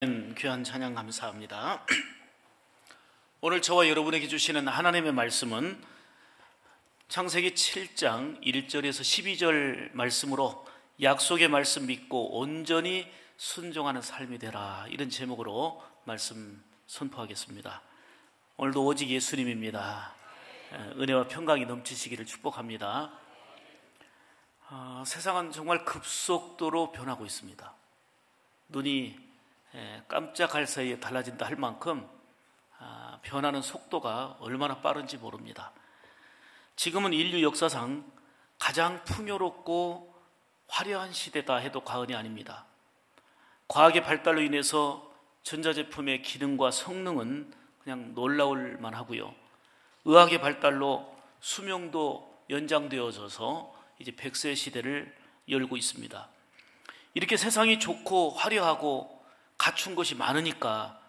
귀한 찬양 감사합니다. 오늘 저와 여러분에게 주시는 하나님의 말씀은 창세기 7장 1절에서 12절 말씀으로 약속의 말씀 믿고 온전히 순종하는 삶이 되라, 이런 제목으로 말씀 선포하겠습니다. 오늘도 오직 예수님입니다. 은혜와 평강이 넘치시기를 축복합니다. 세상은 정말 급속도로 변하고 있습니다. 눈이 깜짝할 사이에 달라진다 할 만큼 변하는 속도가 얼마나 빠른지 모릅니다. 지금은 인류 역사상 가장 풍요롭고 화려한 시대다 해도 과언이 아닙니다. 과학의 발달로 인해서 전자제품의 기능과 성능은 그냥 놀라울 만하고요. 의학의 발달로 수명도 연장되어져서 이제 100세 시대를 열고 있습니다. 이렇게 세상이 좋고 화려하고 갖춘 것이 많으니까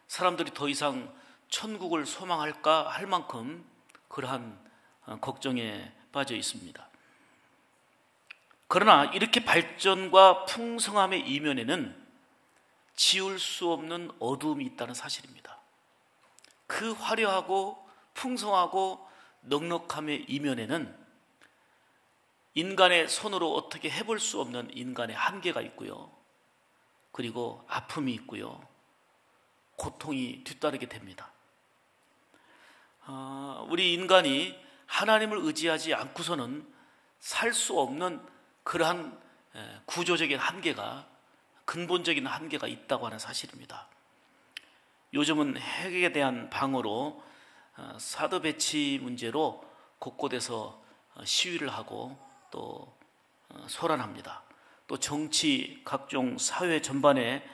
사람들이 더 이상 천국을 소망할까 할 만큼 그러한 걱정에 빠져 있습니다. 그러나 이렇게 발전과 풍성함의 이면에는 지울 수 없는 어두움이 있다는 사실입니다. 그 화려하고 풍성하고 넉넉함의 이면에는 인간의 손으로 어떻게 해볼 수 없는 인간의 한계가 있고요. 그리고 아픔이 있고요. 고통이 뒤따르게 됩니다. 우리 인간이 하나님을 의지하지 않고서는 살 수 없는 그러한 구조적인 한계가, 근본적인 한계가 있다고 하는 사실입니다. 요즘은 핵에 대한 방어로 사드 배치 문제로 곳곳에서 시위를 하고 또 소란합니다. 또 정치, 각종 사회 전반에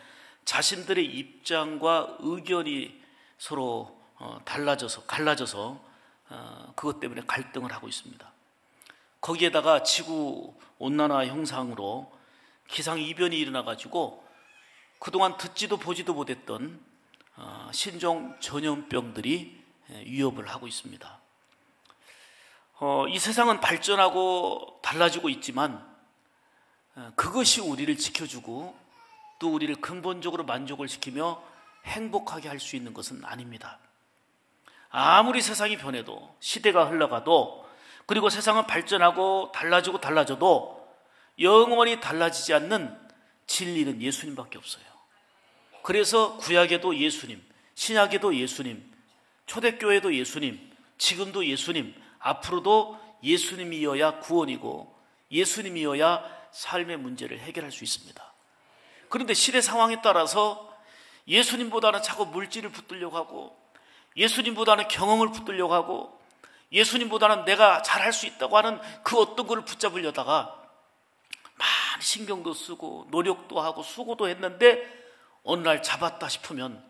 자신들의 입장과 의견이 서로 갈라져서 그것 때문에 갈등을 하고 있습니다. 거기에다가 지구 온난화 현상으로 기상이변이 일어나가지고 그동안 듣지도 보지도 못했던 신종 전염병들이 위협을 하고 있습니다. 이 세상은 발전하고 달라지고 있지만 그것이 우리를 지켜주고 또 우리를 근본적으로 만족을 시키며 행복하게 할 수 있는 것은 아닙니다. 아무리 세상이 변해도, 시대가 흘러가도, 그리고 세상은 발전하고 달라져도 영원히 달라지지 않는 진리는 예수님밖에 없어요. 그래서 구약에도 예수님, 신약에도 예수님, 초대교회도 예수님, 지금도 예수님, 앞으로도 예수님이어야 구원이고 예수님이어야 삶의 문제를 해결할 수 있습니다. 그런데 시대 상황에 따라서 예수님보다는 자꾸 물질을 붙들려고 하고, 예수님보다는 경험을 붙들려고 하고, 예수님보다는 내가 잘할 수 있다고 하는 그 어떤 것을 붙잡으려다가 많은 신경도 쓰고 노력도 하고 수고도 했는데 어느 날 잡았다 싶으면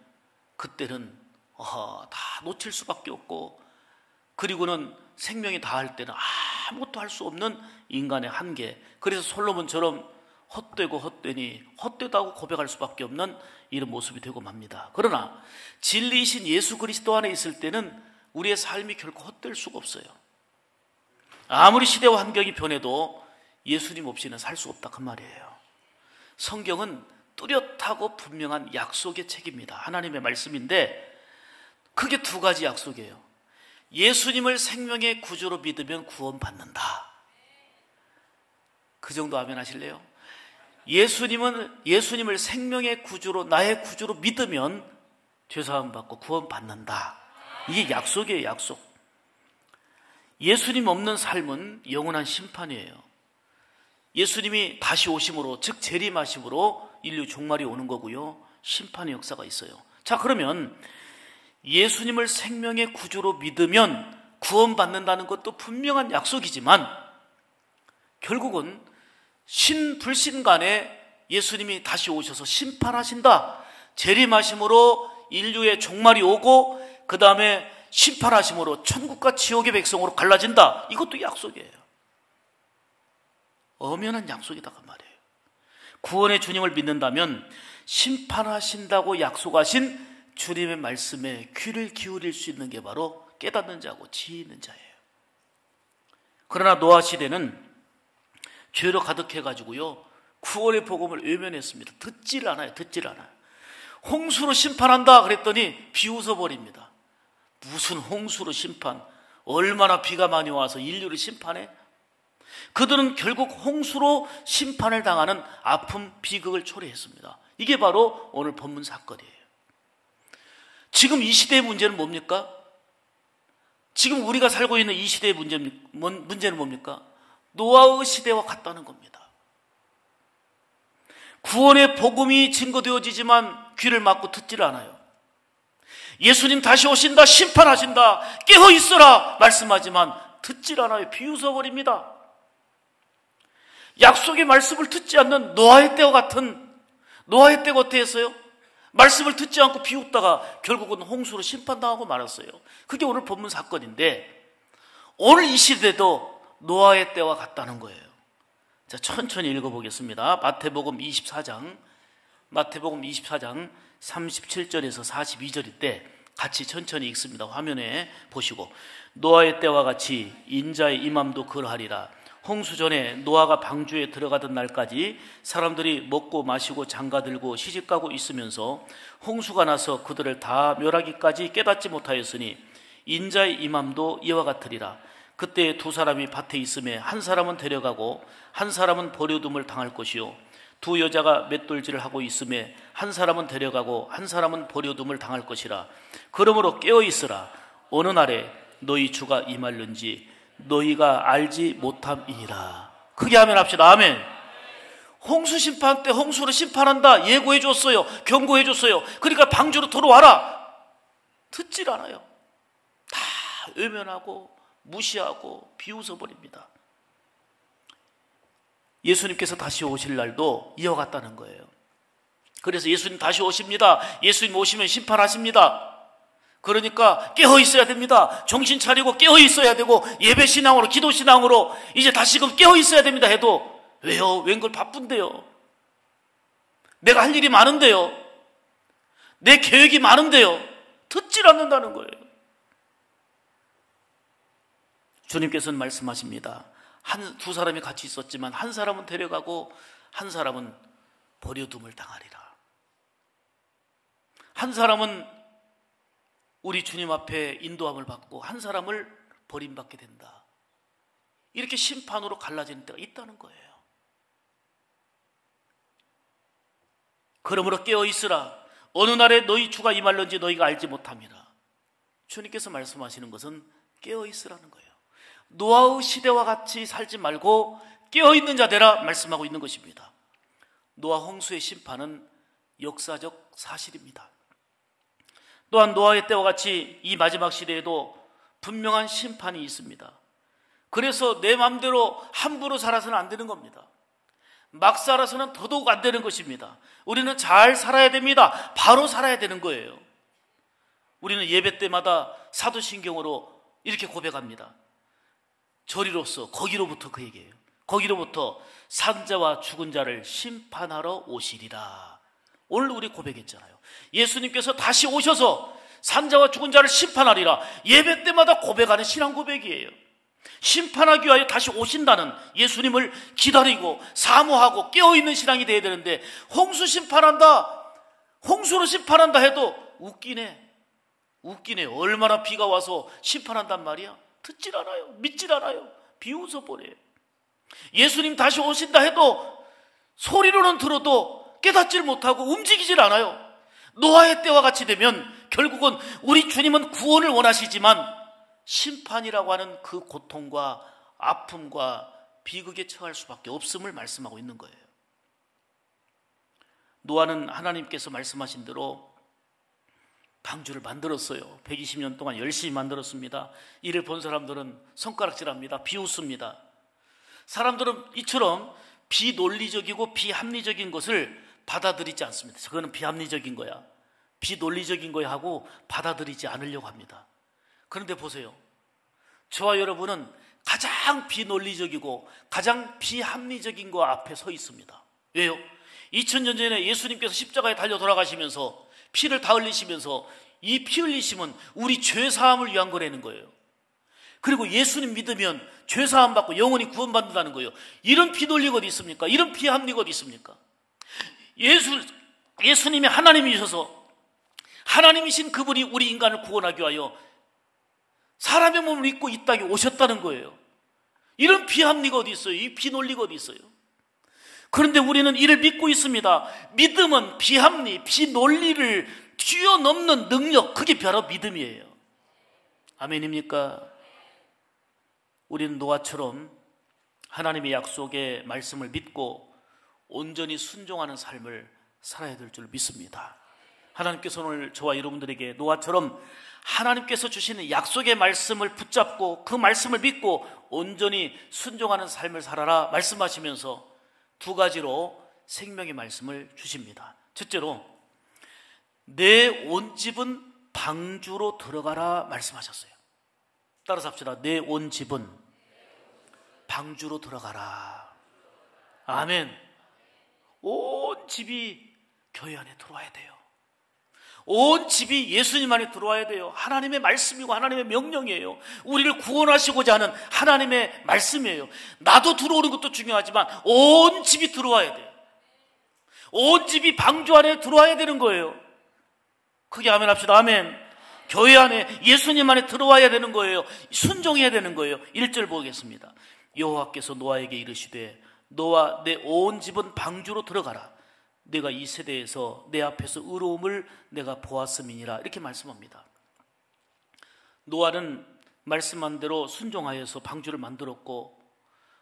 그때는 다 놓칠 수밖에 없고, 그리고는 생명이 다할 때는 아무것도 할 수 없는 인간의 한계. 그래서 솔로몬처럼 헛되고 헛되니 헛되다고 고백할 수밖에 없는 이런 모습이 되고 맙니다. 그러나 진리이신 예수 그리스도 안에 있을 때는 우리의 삶이 결코 헛될 수가 없어요. 아무리 시대와 환경이 변해도 예수님 없이는 살 수 없다, 그 말이에요. 성경은 뚜렷하고 분명한 약속의 책입니다. 하나님의 말씀인데 크게 두 가지 약속이에요. 예수님을 생명의 구주로 믿으면 구원받는다. 그 정도 아멘 하실래요? 예수님을 생명의 구주로, 나의 구주로 믿으면 죄사함 받고 구원받는다. 이게 약속이에요, 약속. 예수님 없는 삶은 영원한 심판이에요. 예수님이 다시 오심으로, 즉 재림하심으로 인류 종말이 오는 거고요. 심판의 역사가 있어요. 자, 그러면 예수님을 생명의 구주로 믿으면 구원받는다는 것도 분명한 약속이지만 결국은 신불신 간에 예수님이 다시 오셔서 심판하신다. 재림하심으로 인류의 종말이 오고 그 다음에 심판하심으로 천국과 지옥의 백성으로 갈라진다. 이것도 약속이에요. 엄연한 약속이다, 그 말이에요. 구원의 주님을 믿는다면 심판하신다고 약속하신 주님의 말씀에 귀를 기울일 수 있는 게 바로 깨닫는 자고 지혜 있는 자예요. 그러나 노아 시대는 죄로 가득해가지고요, 구원의 복음을 외면했습니다. 듣질 않아요. 홍수로 심판한다 그랬더니 비웃어 버립니다. 무슨 홍수로 심판? 얼마나 비가 많이 와서 인류를 심판해? 그들은 결국 홍수로 심판을 당하는 아픔, 비극을 초래했습니다. 이게 바로 오늘 본문 사건이에요. 지금 이 시대의 문제는 뭡니까? 지금 우리가 살고 있는 이 시대의 문제는 뭡니까? 노아의 시대와 같다는 겁니다. 구원의 복음이 증거되어지지만 귀를 막고 듣지를 않아요. 예수님 다시 오신다, 심판하신다, 깨어 있어라 말씀하지만 듣질 않아요. 비웃어버립니다. 약속의 말씀을 듣지 않는 노아의 때와 같은, 노아의 때가 어떻게 했어요? 말씀을 듣지 않고 비웃다가 결국은 홍수로 심판당하고 말았어요. 그게 오늘 본문 사건인데 오늘 이 시대도 노아의 때와 같다는 거예요. 자, 천천히 읽어보겠습니다. 마태복음 24장 37절에서 42절일 같이 천천히 읽습니다. 화면에 보시고, 노아의 때와 같이 인자의 임함도 그러하리라. 홍수 전에 노아가 방주에 들어가던 날까지 사람들이 먹고 마시고 장가들고 시집가고 있으면서 홍수가 나서 그들을 다 멸하기까지 깨닫지 못하였으니 인자의 임함도 이와 같으리라. 그때 두 사람이 밭에 있음에 한 사람은 데려가고 한 사람은 버려둠을 당할 것이요, 두 여자가 맷돌질을 하고 있음에 한 사람은 데려가고 한 사람은 버려둠을 당할 것이라. 그러므로 깨어있으라. 어느 날에 너희 주가 임할는지 너희가 알지 못함이니라. 크게 하면 합시다. 아멘. 홍수 심판 때 홍수로 심판한다 예고해 줬어요. 경고해 줬어요. 그러니까 방주로 돌아와라. 듣질 않아요. 다 외면하고 무시하고 비웃어버립니다. 예수님께서 다시 오실 날도 이와 같다는 거예요. 그래서 예수님 다시 오십니다. 예수님 오시면 심판하십니다. 그러니까 깨어 있어야 됩니다. 정신 차리고 깨어 있어야 되고, 예배 신앙으로, 기도 신앙으로 이제 다시금 깨어 있어야 됩니다 해도, 왜요? 웬걸 바쁜데요? 내가 할 일이 많은데요? 내 계획이 많은데요? 듣질 않는다는 거예요. 주님께서는 말씀하십니다. 두 사람이 같이 있었지만 한 사람은 데려가고 한 사람은 버려둠을 당하리라. 한 사람은 우리 주님 앞에 인도함을 받고 한 사람을 버림받게 된다. 이렇게 심판으로 갈라지는 때가 있다는 거예요. 그러므로 깨어있으라. 어느 날에 너희 주가 임할는지 너희가 알지 못함이라. 주님께서 말씀하시는 것은 깨어있으라는 거예요. 노아의 시대와 같이 살지 말고 깨어있는 자 되라 말씀하고 있는 것입니다. 노아 홍수의 심판은 역사적 사실입니다. 또한 노아의 때와 같이 이 마지막 시대에도 분명한 심판이 있습니다. 그래서 내 마음대로 함부로 살아서는 안 되는 겁니다. 막 살아서는 더더욱 안 되는 것입니다. 우리는 잘 살아야 됩니다. 바로 살아야 되는 거예요. 우리는 예배 때마다 사도신경으로 이렇게 고백합니다. 저리로서 거기로부터 그 얘기예요. 거기로부터 산자와 죽은 자를 심판하러 오시리라. 오늘 우리 고백했잖아요. 예수님께서 다시 오셔서 산자와 죽은 자를 심판하리라. 예배 때마다 고백하는 신앙 고백이에요. 심판하기 위하여 다시 오신다는 예수님을 기다리고 사모하고 깨어있는 신앙이 되어야 되는데, 홍수 심판한다, 홍수로 심판한다 해도 웃기네. 얼마나 비가 와서 심판한단 말이야. 듣질 않아요. 믿질 않아요. 비웃어버려요. 예수님 다시 오신다 해도 소리로는 들어도 깨닫질 못하고 움직이질 않아요. 노아의 때와 같이 되면 결국은 우리 주님은 구원을 원하시지만 심판이라고 하는 그 고통과 아픔과 비극에 처할 수밖에 없음을 말씀하고 있는 거예요. 노아는 하나님께서 말씀하신 대로 방주를 만들었어요. 120년 동안 열심히 만들었습니다. 이를 본 사람들은 손가락질합니다. 비웃습니다. 사람들은 이처럼 비논리적이고 비합리적인 것을 받아들이지 않습니다. 그거는 비합리적인 거야, 비논리적인 거야 하고 받아들이지 않으려고 합니다. 그런데 보세요. 저와 여러분은 가장 비논리적이고 가장 비합리적인 거 앞에 서 있습니다. 왜요? 2000년 전에 예수님께서 십자가에 달려 돌아가시면서 피를 다 흘리시면서 이 피 흘리심은 우리 죄사함을 위한 거라는 거예요. 그리고 예수님 믿으면 죄사함 받고 영원히 구원받는다는 거예요. 이런 비논리가 어디 있습니까? 이런 비합리가 어디 있습니까? 예수님이 하나님이셔서 하나님이신 그분이 우리 인간을 구원하기 위하여 사람의 몸을 입고 이 땅에 오셨다는 거예요. 이런 비합리가 어디 있어요? 이 비논리가 어디 있어요? 그런데 우리는 이를 믿고 있습니다. 믿음은 비합리, 비논리를 뛰어넘는 능력, 그게 바로 믿음이에요. 아멘입니까? 우리는 노아처럼 하나님의 약속의 말씀을 믿고 온전히 순종하는 삶을 살아야 될 줄 믿습니다. 하나님께서 오늘 저와 여러분들에게 노아처럼 하나님께서 주시는 약속의 말씀을 붙잡고 그 말씀을 믿고 온전히 순종하는 삶을 살아라 말씀하시면서 두 가지로 생명의 말씀을 주십니다. 첫째로 내 온 집은 방주로 들어가라 말씀하셨어요. 따라서 합시다. 내 온 집은 방주로 들어가라. 아멘. 온 집이 교회 안에 들어와야 돼요. 온 집이 예수님 안에 들어와야 돼요. 하나님의 말씀이고 하나님의 명령이에요. 우리를 구원하시고자 하는 하나님의 말씀이에요. 나도 들어오는 것도 중요하지만 온 집이 들어와야 돼요. 온 집이 방주 안에 들어와야 되는 거예요. 크게 아멘 합시다. 아멘. 교회 안에 예수님 안에 들어와야 되는 거예요. 순종해야 되는 거예요. 1절 보겠습니다. 여호와께서 노아에게 이르시되 너와 내 온 집은 방주로 들어가라. 내가 이 세대에서 내 앞에서 의로움을 내가 보았음이니라. 이렇게 말씀합니다. 노아는 말씀한 대로 순종하여서 방주를 만들었고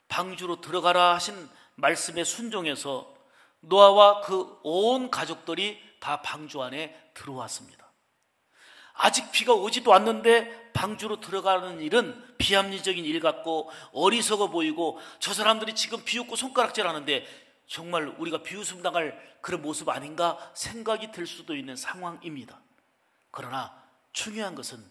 방주로 들어가라 하신 말씀에 순종해서 노아와 그 온 가족들이 다 방주 안에 들어왔습니다. 아직 비가 오지도 않는데 방주로 들어가는 일은 비합리적인 일 같고 어리석어 보이고 저 사람들이 지금 비웃고 손가락질하는데 정말 우리가 비웃음 당할 그런 모습 아닌가 생각이 들 수도 있는 상황입니다. 그러나 중요한 것은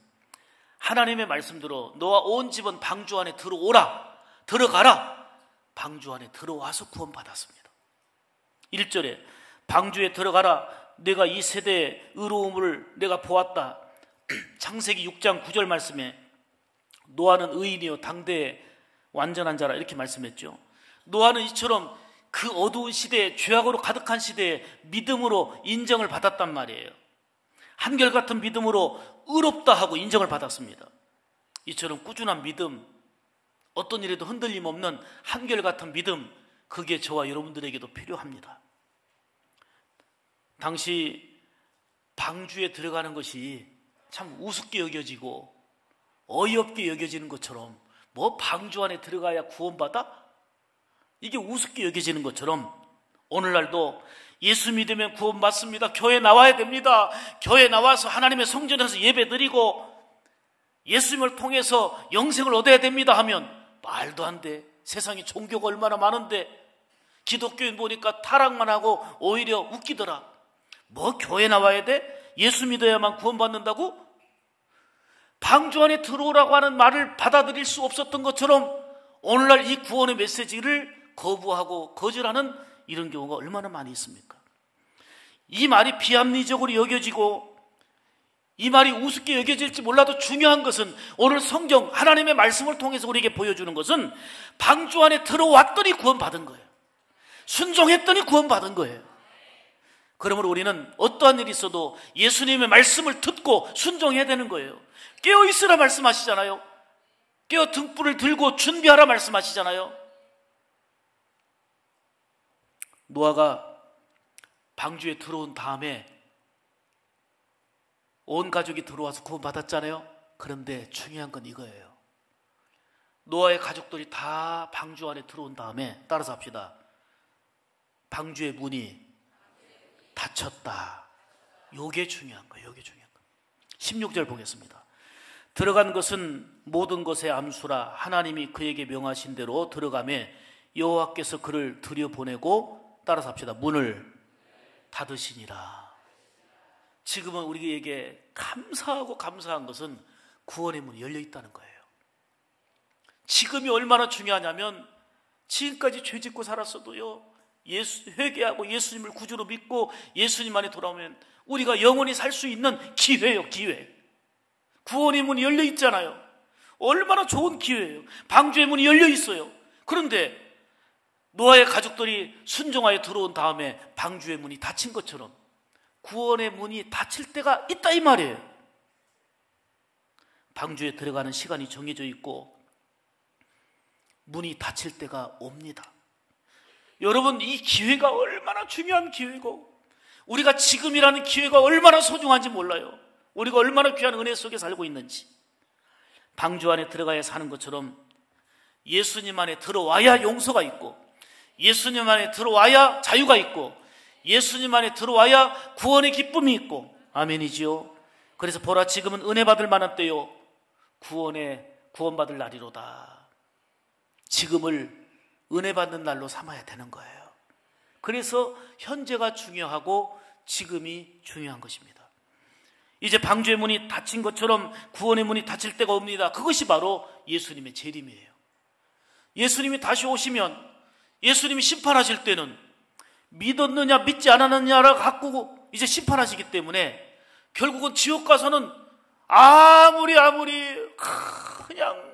하나님의 말씀대로 너와 온 집은 방주 안에 들어오라, 들어가라. 방주 안에 들어와서 구원받았습니다. 1절에 방주에 들어가라. 내가 이 세대의 의로움을 내가 보았다. 창세기 6장 9절 말씀에 노아는 의인이요 당대의 완전한 자라 이렇게 말씀했죠. 노아는 이처럼 그 어두운 시대에 죄악으로 가득한 시대에 믿음으로 인정을 받았단 말이에요. 한결같은 믿음으로 의롭다 하고 인정을 받았습니다. 이처럼 꾸준한 믿음, 어떤 일에도 흔들림 없는 한결같은 믿음, 그게 저와 여러분들에게도 필요합니다. 당시 방주에 들어가는 것이 참 우습게 여겨지고 어이없게 여겨지는 것처럼 뭐 방주 안에 들어가야 구원받아? 이게 우습게 여겨지는 것처럼 오늘날도 예수 믿으면 구원받습니다. 교회 나와야 됩니다. 교회 나와서 하나님의 성전에서 예배드리고 예수님을 통해서 영생을 얻어야 됩니다 하면 말도 안 돼. 세상에 종교가 얼마나 많은데 기독교인 보니까 타락만 하고 오히려 웃기더라. 뭐 교회 나와야 돼? 예수 믿어야만 구원받는다고? 방주 안에 들어오라고 하는 말을 받아들일 수 없었던 것처럼 오늘날 이 구원의 메시지를 거부하고 거절하는 이런 경우가 얼마나 많이 있습니까? 이 말이 비합리적으로 여겨지고 이 말이 우습게 여겨질지 몰라도 중요한 것은 오늘 성경 하나님의 말씀을 통해서 우리에게 보여주는 것은 방주 안에 들어왔더니 구원받은 거예요. 순종했더니 구원받은 거예요. 그러므로 우리는 어떠한 일이 있어도 예수님의 말씀을 듣고 순종해야 되는 거예요. 깨어있으라 말씀하시잖아요. 깨어 등불을 들고 준비하라 말씀하시잖아요. 노아가 방주에 들어온 다음에 온 가족이 들어와서 구원받았잖아요. 그런데 중요한 건 이거예요. 노아의 가족들이 다 방주 안에 들어온 다음에 따라서 합시다. 방주의 문이 닫혔다. 요게 중요한 거예요. 요게 중요한 거예요. 16절 보겠습니다. 들어간 것은 모든 것의 암수라 하나님이 그에게 명하신 대로 들어가매 여호와께서 그를 들여보내고 따라서 합시다. 문을 닫으시니라. 지금은 우리에게 감사하고 감사한 것은 구원의 문이 열려 있다는 거예요. 지금이 얼마나 중요하냐면 지금까지 죄 짓고 살았어도요, 회개하고 예수님을 구주로 믿고 예수님 안에 돌아오면 우리가 영원히 살 수 있는 기회예요. 기회. 구원의 문이 열려 있잖아요. 얼마나 좋은 기회예요. 방주의 문이 열려 있어요. 그런데 노아의 가족들이 순종하여 들어온 다음에 방주의 문이 닫힌 것처럼 구원의 문이 닫힐 때가 있다 이 말이에요. 방주에 들어가는 시간이 정해져 있고 문이 닫힐 때가 옵니다. 여러분, 이 기회가 얼마나 중요한 기회고 우리가 지금이라는 기회가 얼마나 소중한지 몰라요. 우리가 얼마나 귀한 은혜 속에 살고 있는지. 방주 안에 들어가야 사는 것처럼 예수님 안에 들어와야 용서가 있고, 예수님 안에 들어와야 자유가 있고, 예수님 안에 들어와야 구원의 기쁨이 있고. 아멘이지요. 그래서 보라, 지금은 은혜 받을 만한 때요, 구원받을 날이로다. 지금을 은혜 받는 날로 삼아야 되는 거예요. 그래서 현재가 중요하고 지금이 중요한 것입니다. 이제 방주의 문이 닫힌 것처럼 구원의 문이 닫힐 때가 옵니다. 그것이 바로 예수님의 재림이에요. 예수님이 다시 오시면, 예수님이 심판하실 때는 믿었느냐 믿지 않았느냐를 갖고 이제 심판하시기 때문에 결국은 지옥 가서는 아무리 그냥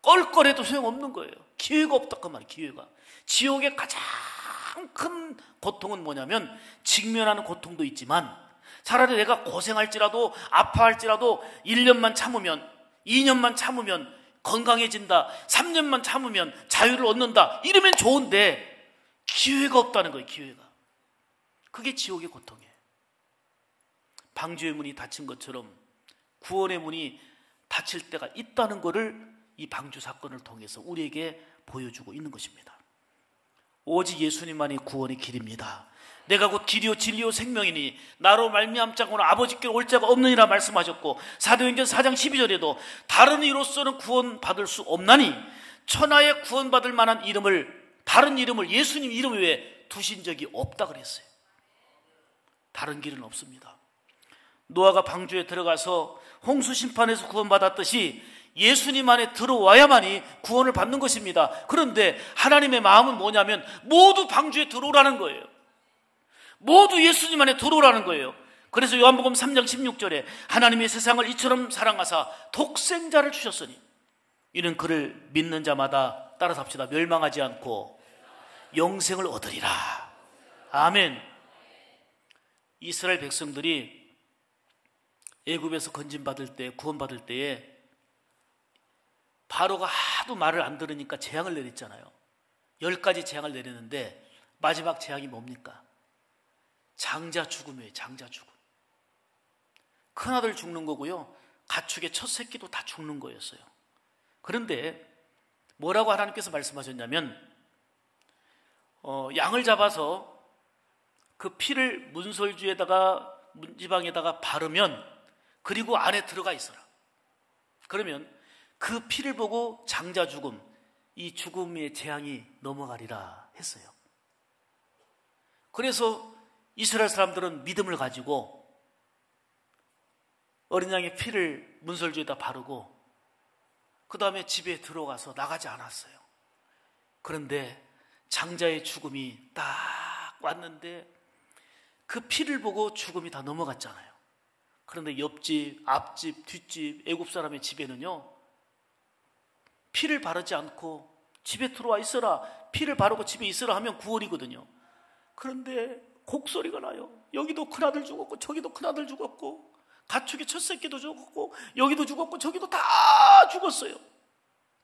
껄껄해도 소용없는 거예요. 기회가 없다 그 말이에요. 기회가. 지옥의 가장 큰 고통은 뭐냐면, 직면하는 고통도 있지만 차라리 내가 고생할지라도 아파할지라도 1년만 참으면, 2년만 참으면 건강해진다, 3년만 참으면 자유를 얻는다, 이러면 좋은데 기회가 없다는 거예요. 기회가. 그게 지옥의 고통이에요. 방주의 문이 닫힌 것처럼 구원의 문이 닫힐 때가 있다는 것을 이 방주 사건을 통해서 우리에게 보여주고 있는 것입니다. 오직 예수님만이 구원의 길입니다. 내가 곧 길이요 진리요 생명이니 나로 말미암자고는 아버지께로 올 자가 없느니라 말씀하셨고, 사도행전 4장 12절에도 다른 이로서는 구원받을 수 없나니 천하에 구원받을 만한 다른 이름을 예수님 이름 외에 두신 적이 없다 그랬어요. 다른 길은 없습니다. 노아가 방주에 들어가서 홍수 심판에서 구원받았듯이 예수님 안에 들어와야만이 구원을 받는 것입니다. 그런데 하나님의 마음은 뭐냐면 모두 방주에 들어오라는 거예요. 모두 예수님 안에 들어오라는 거예요. 그래서 요한복음 3장 16절에 하나님이 세상을 이처럼 사랑하사 독생자를 주셨으니 이는 그를 믿는 자마다, 따라서 합시다, 멸망하지 않고 영생을 얻으리라. 아멘. 이스라엘 백성들이 애굽에서 건진받을 때, 구원받을 때에 바로가 하도 말을 안 들으니까 재앙을 내렸잖아요. 10가지 재앙을 내렸는데 마지막 재앙이 뭡니까? 장자 죽음이에요. 장자 죽음. 큰아들 죽는 거고요, 가축의 첫 새끼도 다 죽는 거였어요. 그런데 뭐라고 하나님께서 말씀하셨냐면, 양을 잡아서 그 피를 문설주에다가 문지방에다가 바르면, 그리고 안에 들어가 있어라. 그러면 그 피를 보고 장자 죽음, 이 죽음의 재앙이 넘어가리라 했어요. 그래서 이스라엘 사람들은 믿음을 가지고 어린 양의 피를 문설주에다 바르고 그 다음에 집에 들어가서 나가지 않았어요. 그런데 장자의 죽음이 딱 왔는데 그 피를 보고 죽음이 다 넘어갔잖아요. 그런데 옆집, 앞집, 뒷집, 애굽 사람의 집에는요, 피를 바르지 않고 집에 들어와 있어라, 피를 바르고 집에 있어라 하면 구원이거든요. 그런데 곡소리가 나요. 여기도 큰아들 죽었고 저기도 큰아들 죽었고, 가축의 첫 새끼도 죽었고 여기도 죽었고 저기도 다 죽었어요.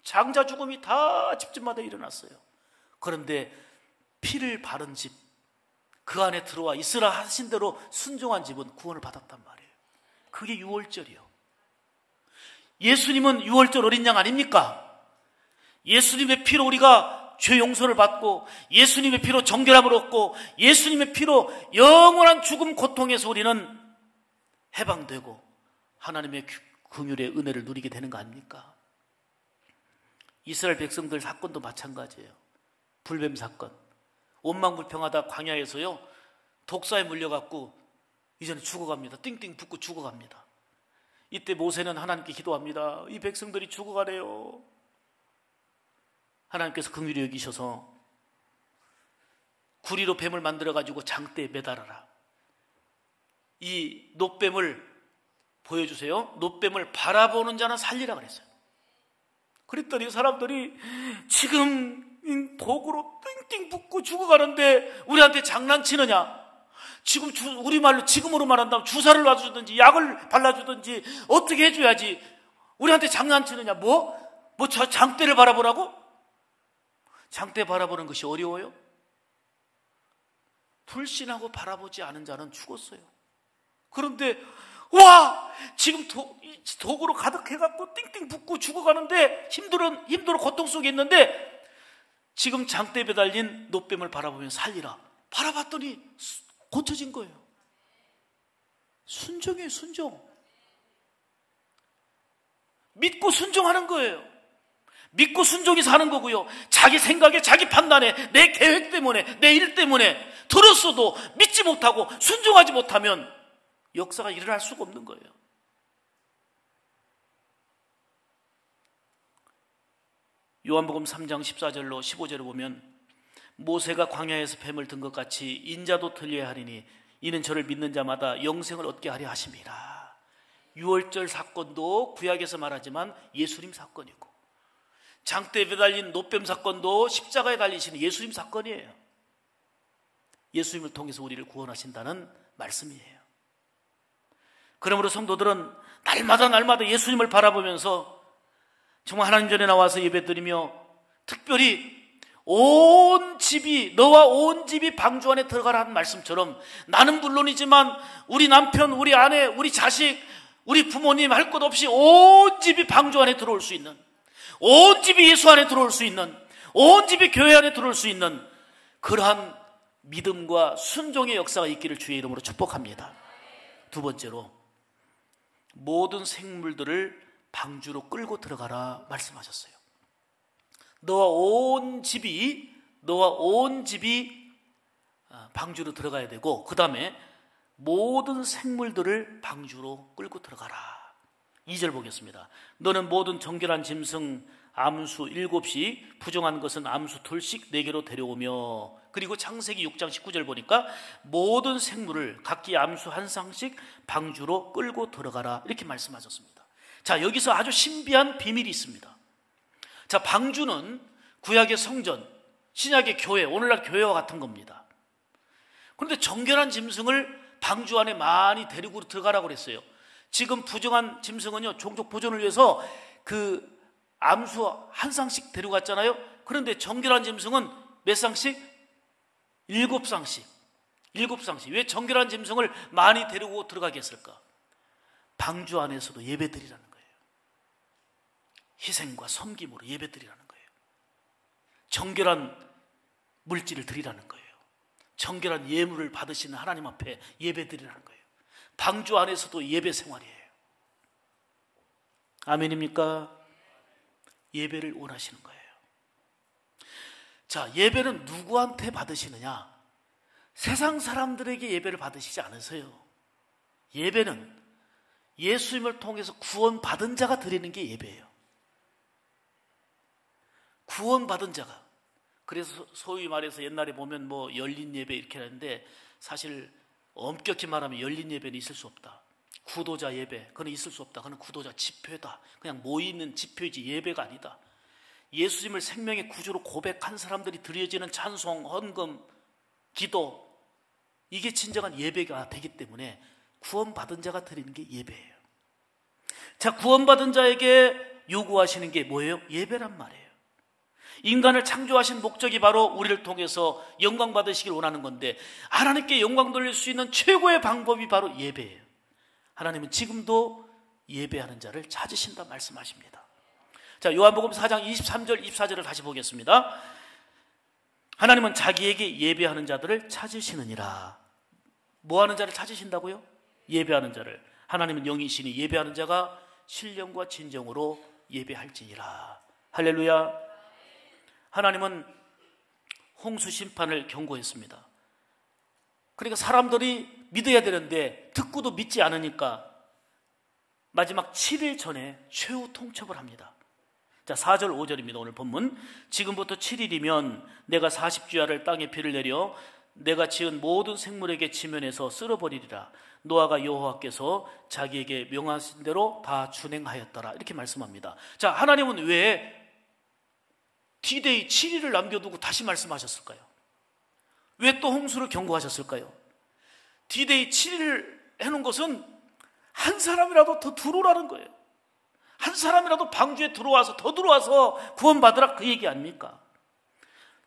장자 죽음이 다 집집마다 일어났어요. 그런데 피를 바른 집, 그 안에 들어와 있으라 하신 대로 순종한 집은 구원을 받았단 말이에요. 그게 유월절이요. 예수님은 유월절 어린 양 아닙니까? 예수님의 피로 우리가 죄 용서를 받고, 예수님의 피로 정결함을 얻고, 예수님의 피로 영원한 죽음 고통에서 우리는 해방되고 하나님의 긍휼의 은혜를 누리게 되는 거 아닙니까? 이스라엘 백성들 사건도 마찬가지예요. 불뱀 사건. 원망불평하다 광야에서요, 독사에 물려갖고 이제는 죽어갑니다. 띵띵 붓고 죽어갑니다. 이때 모세는 하나님께 기도합니다. 이 백성들이 죽어가래요. 하나님께서 긍휼히 여기셔서 구리로 뱀을 만들어가지고 장대에 매달아라. 이 놋뱀을 보여주세요. 놋뱀을 바라보는 자는 살리라 그랬어요. 그랬더니 사람들이 지금 도구로 띵띵 붓고 죽어가는데 우리한테 장난치느냐? 지금 우리말로 지금으로 말한다면 주사를 놔주든지 약을 발라주든지 어떻게 해줘야지. 우리한테 장난치느냐? 저 장대를 바라보라고? 장대 바라보는 것이 어려워요? 불신하고 바라보지 않은 자는 죽었어요. 그런데 지금 독으로 가득해갖고 띵띵 붓고 죽어가는데 힘들어 고통 속에 있는데 지금 장대에 매달린 노뱀을 바라보면 살리라. 바라봤더니 고쳐진 거예요. 순종이에요, 순종. 믿고 순종하는 거예요. 믿고 순종이 사는 거고요. 자기 생각에, 자기 판단에, 내 계획 때문에, 내 일 때문에 들었어도 믿지 못하고 순종하지 못하면 역사가 일어날 수가 없는 거예요. 요한복음 3장 14절로 15절을 보면 모세가 광야에서 뱀을 든 것 같이 인자도 들려야 하리니 이는 저를 믿는 자마다 영생을 얻게 하려 하심이라. 유월절 사건도 구약에서 말하지만 예수님 사건이고 장대에 매달린 노뱀 사건도 십자가에 달리시는 예수님 사건이에요. 예수님을 통해서 우리를 구원하신다는 말씀이에요. 그러므로 성도들은 날마다 예수님을 바라보면서 정말 하나님 전에 나와서 예배드리며 특별히 너와 온 집이 방주 안에 들어가라는 말씀처럼 나는 물론이지만 우리 남편, 우리 아내, 우리 자식, 우리 부모님 할 것 없이 온 집이 방주 안에 들어올 수 있는, 온 집이 예수 안에 들어올 수 있는, 온 집이 교회 안에 들어올 수 있는 그러한 믿음과 순종의 역사가 있기를 주의 이름으로 축복합니다. 두 번째로 모든 생물들을 방주로 끌고 들어가라 말씀하셨어요. 너와 온 집이 방주로 들어가야 되고 그 다음에 모든 생물들을 방주로 끌고 들어가라. 2절 보겠습니다. 너는 모든 정결한 짐승 암수 7씩 부정한 것은 암수 2씩 내게로 데려오며, 그리고 창세기 6장 19절 보니까 모든 생물을 각기 암수 한 쌍씩 방주로 끌고 들어가라 이렇게 말씀하셨습니다. 자, 여기서 아주 신비한 비밀이 있습니다. 자, 방주는 구약의 성전, 신약의 교회, 오늘날 교회와 같은 겁니다. 그런데 정결한 짐승을 방주 안에 많이 데리고 들어가라고 그랬어요. 지금 부정한 짐승은요, 종족 보존을 위해서 그 암수 한 쌍씩 데려갔잖아요. 그런데 정결한 짐승은 몇 쌍씩? 7쌍씩. 왜 정결한 짐승을 많이 데리고 들어가게 했을까? 방주 안에서도 예배드리라는 거예요. 희생과 섬김으로 예배드리라는 거예요. 정결한 물질을 드리라는 거예요. 정결한 예물을 받으시는 하나님 앞에 예배드리라는 거예요. 방주 안에서도 예배 생활이에요. 아멘입니까? 예배를 원하시는 거예요. 자, 예배는 누구한테 받으시느냐? 세상 사람들에게 예배를 받으시지 않으세요. 예배는 예수님을 통해서 구원받은 자가 드리는 게 예배예요. 구원받은 자가. 그래서 소위 말해서 옛날에 보면 뭐 열린 예배 이렇게 하는데 사실 엄격히 말하면 열린 예배는 있을 수 없다. 구도자 예배, 그건 있을 수 없다. 그건 구도자 집회다. 그냥 모이는 집회이지 예배가 아니다. 예수님을 생명의 구주로 고백한 사람들이 드려지는 찬송, 헌금, 기도, 이게 진정한 예배가 되기 때문에 구원받은 자가 드리는 게 예배예요. 자, 구원받은 자에게 요구하시는 게 뭐예요? 예배란 말이에요. 인간을 창조하신 목적이 바로 우리를 통해서 영광 받으시길 원하는 건데 하나님께 영광 돌릴 수 있는 최고의 방법이 바로 예배예요. 하나님은 지금도 예배하는 자를 찾으신다 말씀하십니다. 자, 요한복음 4장 23절 24절을 다시 보겠습니다. 하나님은 자기에게 예배하는 자들을 찾으시느니라. 뭐 하는 자를 찾으신다고요? 예배하는 자를. 하나님은 영이시니 예배하는 자가 신령과 진정으로 예배할지니라. 할렐루야. 하나님은 홍수 심판을 경고했습니다. 그러니까 사람들이 믿어야 되는데 듣고도 믿지 않으니까 마지막 7일 전에 최후 통첩을 합니다. 자, 4절 5절입니다. 오늘 본문. 지금부터 7일이면 내가 40주야를 땅에 비를 내려 내가 지은 모든 생물에게 지면에서 쓸어버리리라. 노아가 여호와께서 자기에게 명하신 대로 다 준행하였더라. 이렇게 말씀합니다. 자, 하나님은 왜 D-Day 7일을 남겨두고 다시 말씀하셨을까요? 왜 또 홍수를 경고하셨을까요? D-Day 7일 해놓은 것은 한 사람이라도 더 들어오라는 거예요. 한 사람이라도 방주에 들어와서 더 들어와서 구원받으라, 그 얘기 아닙니까?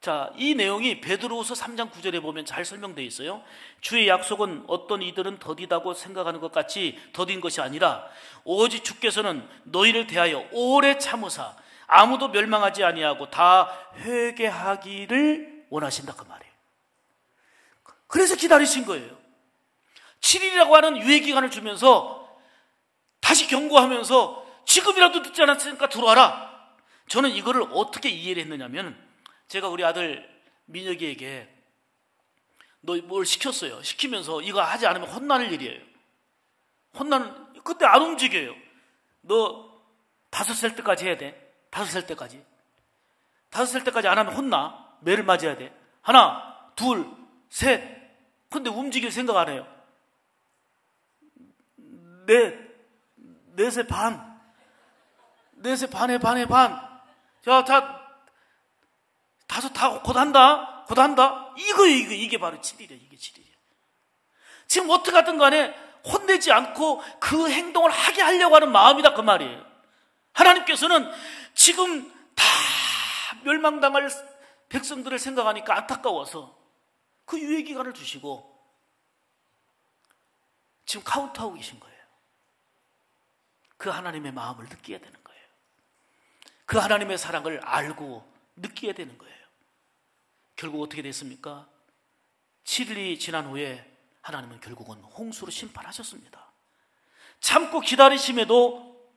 자, 이 내용이 베드로후서 3장 9절에 보면 잘 설명되어 있어요. 주의 약속은 어떤 이들은 더디다고 생각하는 것 같이 더딘 것이 아니라 오직 주께서는 너희를 대하여 오래 참으사 아무도 멸망하지 아니하고 다 회개하기를 원하신다, 그 말이에요. 그래서 기다리신 거예요. 7일이라고 하는 유예기간을 주면서 다시 경고하면서 지금이라도 듣지 않았으니까 들어와라. 저는 이거를 어떻게 이해를 했느냐면, 제가 우리 아들 민혁이에게 너 뭘 시켰어요. 시키면서 이거 하지 않으면 혼날 일이에요. 그때 안 움직여요. 너 5살 때까지 해야 돼. 5살 때까지. 5살 때까지 안 하면 혼나. 매를 맞아야 돼. 하나, 둘, 셋. 근데 움직일 생각 안 해요. 넷에 반. 넷에 반에 반. 자, 다섯 다 곧 한다. 이게 바로 7일이야. 이게 7일이야. 지금 어떻게 하든 간에 혼내지 않고 그 행동을 하게 하려고 하는 마음이다, 그 말이에요. 하나님께서는 지금 다 멸망당할 백성들을 생각하니까 안타까워서 그 유예기간을 주시고 지금 카운트하고 계신 거예요. 그 하나님의 마음을 느껴야 되는 거예요. 그 하나님의 사랑을 알고 느껴야 되는 거예요. 결국 어떻게 됐습니까? 7일이 지난 후에 하나님은 결국은 홍수로 심판하셨습니다. 참고 기다리심에도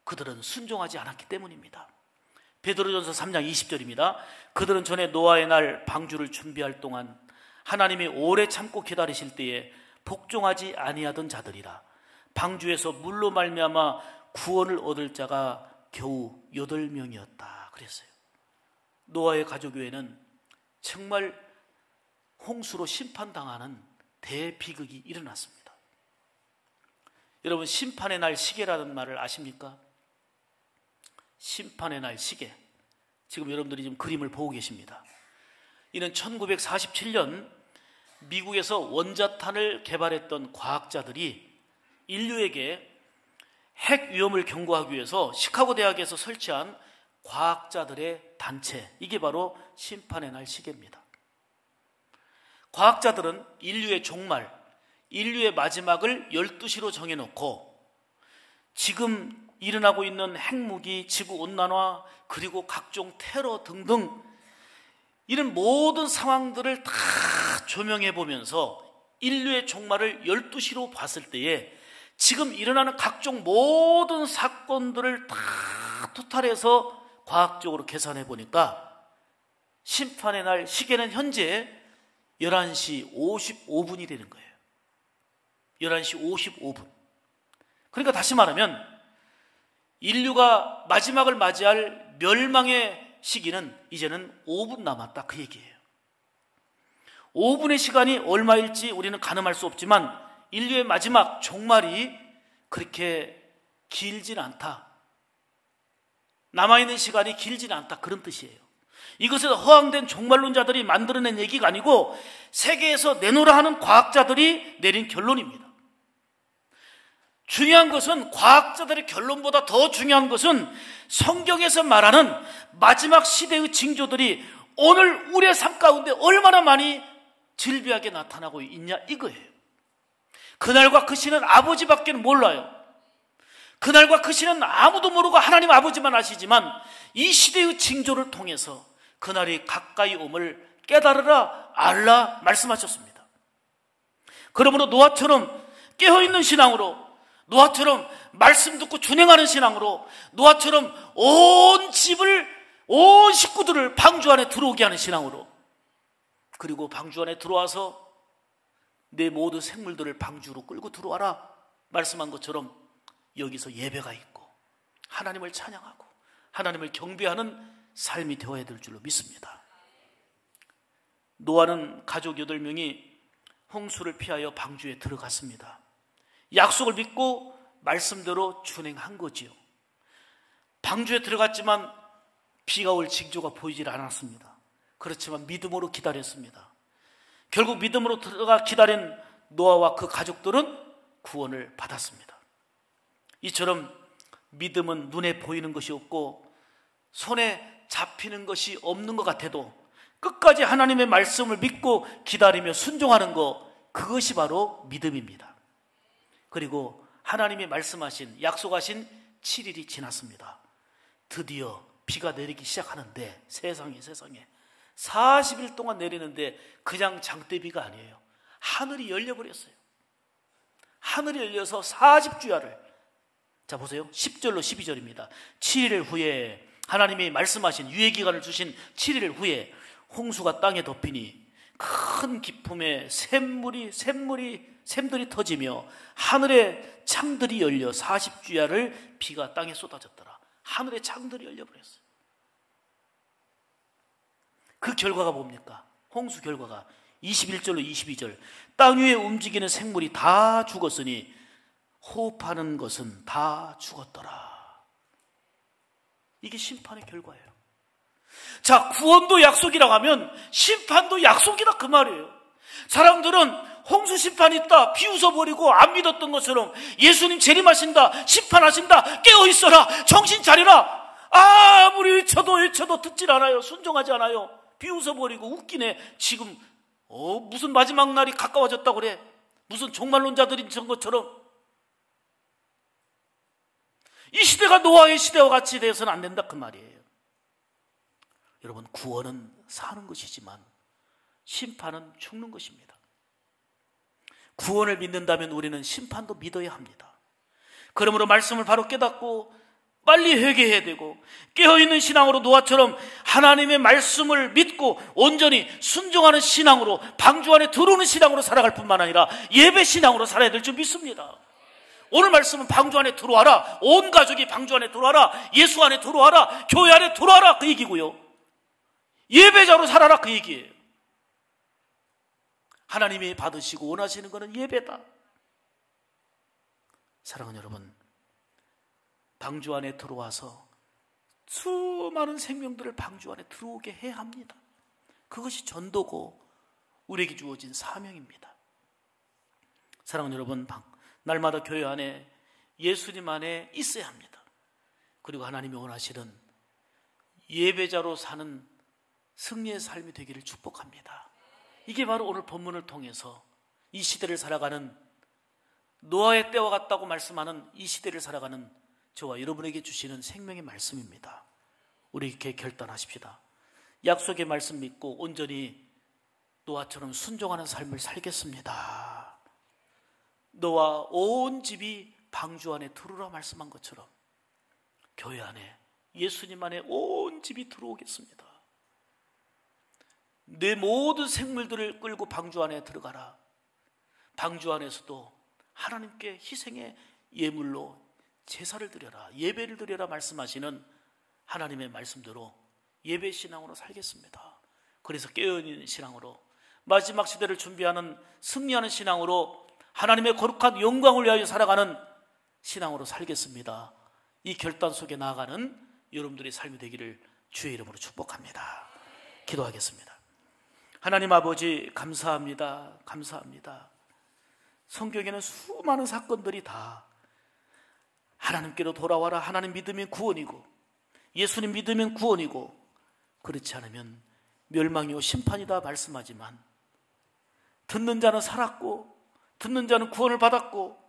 그들은 순종하지 않았기 때문입니다. 베드로전서 3장 20절입니다. 그들은 전에 노아의 날 방주를 준비할 동안 하나님이 오래 참고 기다리실 때에 복종하지 아니하던 자들이라. 방주에서 물로 말미암아 구원을 얻을 자가 겨우 8명이었다 그랬어요. 노아의 가족 외에는 정말 홍수로 심판당하는 대비극이 일어났습니다. 여러분, 심판의 날 시계라는 말을 아십니까? 심판의 날 시계. 지금 여러분들이 지금 그림을 보고 계십니다. 이는 1947년 미국에서 원자탄을 개발했던 과학자들이 인류에게 핵 위험을 경고하기 위해서 시카고 대학에서 설치한 과학자들의 단체, 이게 바로 심판의 날 시계입니다. 과학자들은 인류의 종말, 인류의 마지막을 12시로 정해놓고 지금 일어나고 있는 핵무기, 지구온난화, 그리고 각종 테러 등등 이런 모든 상황들을 다 조명해 보면서 인류의 종말을 12시로 봤을 때에 지금 일어나는 각종 모든 사건들을 다 토탈해서 과학적으로 계산해 보니까 심판의 날 시계는 현재 11시 55분이 되는 거예요. 11시 55분. 그러니까 다시 말하면 인류가 마지막을 맞이할 멸망의 시기는 이제는 5분 남았다, 그 얘기예요. 5분의 시간이 얼마일지 우리는 가늠할 수 없지만 인류의 마지막 종말이 그렇게 길진 않다. 남아있는 시간이 길진 않다, 그런 뜻이에요. 이것은 허황된 종말론자들이 만들어낸 얘기가 아니고 세계에서 내놓으라 하는 과학자들이 내린 결론입니다. 중요한 것은, 과학자들의 결론보다 더 중요한 것은 성경에서 말하는 마지막 시대의 징조들이 오늘 우리의 삶 가운데 얼마나 많이 질비하게 나타나고 있냐, 이거예요. 그날과 그 시는 아버지밖에 몰라요. 그날과 그 시는 아무도 모르고 하나님 아버지만 아시지만 이 시대의 징조를 통해서 그날이 가까이 옴을 깨달으라, 알라 말씀하셨습니다. 그러므로 노아처럼 깨어있는 신앙으로, 노아처럼 말씀 듣고 준행하는 신앙으로, 노아처럼 온 집을, 온 식구들을 방주 안에 들어오게 하는 신앙으로, 그리고 방주 안에 들어와서 내 모든 생물들을 방주로 끌고 들어와라 말씀한 것처럼 여기서 예배가 있고 하나님을 찬양하고 하나님을 경배하는 삶이 되어야 될 줄로 믿습니다. 노아는 가족 8명이 홍수를 피하여 방주에 들어갔습니다. 약속을 믿고 말씀대로 준행한 거지요. 방주에 들어갔지만 비가 올 징조가 보이질 않았습니다. 그렇지만 믿음으로 기다렸습니다. 결국 믿음으로 들어가 기다린 노아와 그 가족들은 구원을 받았습니다. 이처럼 믿음은 눈에 보이는 것이 없고 손에 잡히는 것이 없는 것 같아도 끝까지 하나님의 말씀을 믿고 기다리며 순종하는 것, 그것이 바로 믿음입니다. 그리고 하나님이 말씀하신, 약속하신 7일이 지났습니다. 드디어 비가 내리기 시작하는데, 세상에 40일 동안 내리는데 그냥 장대비가 아니에요. 하늘이 열려버렸어요. 하늘이 열려서 40주야를, 자 보세요, 10절로 12절입니다. 7일 후에 하나님이 말씀하신 유예기간을 주신 7일 후에 홍수가 땅에 덮이니 큰 기품에 샘들이 터지며 하늘의 창들이 열려 40주야를 비가 땅에 쏟아졌더라. 하늘의 창들이 열려버렸어요. 그 결과가 뭡니까? 홍수 결과가 21절로 22절, 땅 위에 움직이는 생물이 다 죽었으니 호흡하는 것은 다 죽었더라. 이게 심판의 결과예요. 자, 구원도 약속이라고 하면 심판도 약속이다, 그 말이에요. 사람들은 홍수 심판이 있다 비웃어버리고 안 믿었던 것처럼, 예수님 재림하신다, 심판하신다, 깨어있어라, 정신 차리라, 아무리 외쳐도 듣질 않아요. 순종하지 않아요. 비웃어버리고 웃기네. 지금 무슨 마지막 날이 가까워졌다고 그래. 무슨 종말론자들인 것처럼. 이 시대가 노아의 시대와 같이 되어서는 안 된다, 그 말이에요. 여러분, 구원은 사는 것이지만 심판은 죽는 것입니다. 구원을 믿는다면 우리는 심판도 믿어야 합니다. 그러므로 말씀을 바로 깨닫고 빨리 회개해야 되고, 깨어있는 신앙으로 노아처럼 하나님의 말씀을 믿고 온전히 순종하는 신앙으로, 방주 안에 들어오는 신앙으로 살아갈 뿐만 아니라 예배 신앙으로 살아야 될 줄 믿습니다. 오늘 말씀은 방주 안에 들어와라, 온 가족이 방주 안에 들어와라, 예수 안에 들어와라, 교회 안에 들어와라, 그 얘기고요. 예배자로 살아라, 그 얘기예요. 하나님이 받으시고 원하시는 것은 예배다. 사랑하는 여러분, 방주 안에 들어와서 수많은 생명들을 방주 안에 들어오게 해야 합니다. 그것이 전도고 우리에게 주어진 사명입니다. 사랑하는 여러분, 날마다 교회 안에 예수님 안에 있어야 합니다. 그리고 하나님이 원하시는 예배자로 사는 승리의 삶이 되기를 축복합니다. 이게 바로 오늘 본문을 통해서 이 시대를 살아가는, 노아의 때와 같다고 말씀하는 이 시대를 살아가는 저와 여러분에게 주시는 생명의 말씀입니다. 우리 이렇게 결단하십시다. 약속의 말씀 믿고 온전히 노아처럼 순종하는 삶을 살겠습니다. 너와 온 집이 방주 안에 들어오라 말씀한 것처럼 교회 안에, 예수님 안에 온 집이 들어오겠습니다. 내 모든 생물들을 끌고 방주 안에 들어가라. 방주 안에서도 하나님께 희생의 예물로 제사를 드려라, 예배를 드려라 말씀하시는 하나님의 말씀대로 예배 신앙으로 살겠습니다. 그래서 깨어있는 신앙으로, 마지막 시대를 준비하는 승리하는 신앙으로, 하나님의 거룩한 영광을 위하여 살아가는 신앙으로 살겠습니다. 이 결단 속에 나아가는 여러분들의 삶이 되기를 주의 이름으로 축복합니다. 기도하겠습니다. 하나님 아버지, 감사합니다. 감사합니다. 성경에는 수많은 사건들이 다 하나님께로 돌아와라, 하나님 믿으면 구원이고, 예수님 믿으면 구원이고, 그렇지 않으면 멸망이요 심판이다 말씀하지만, 듣는 자는 살았고 듣는 자는 구원을 받았고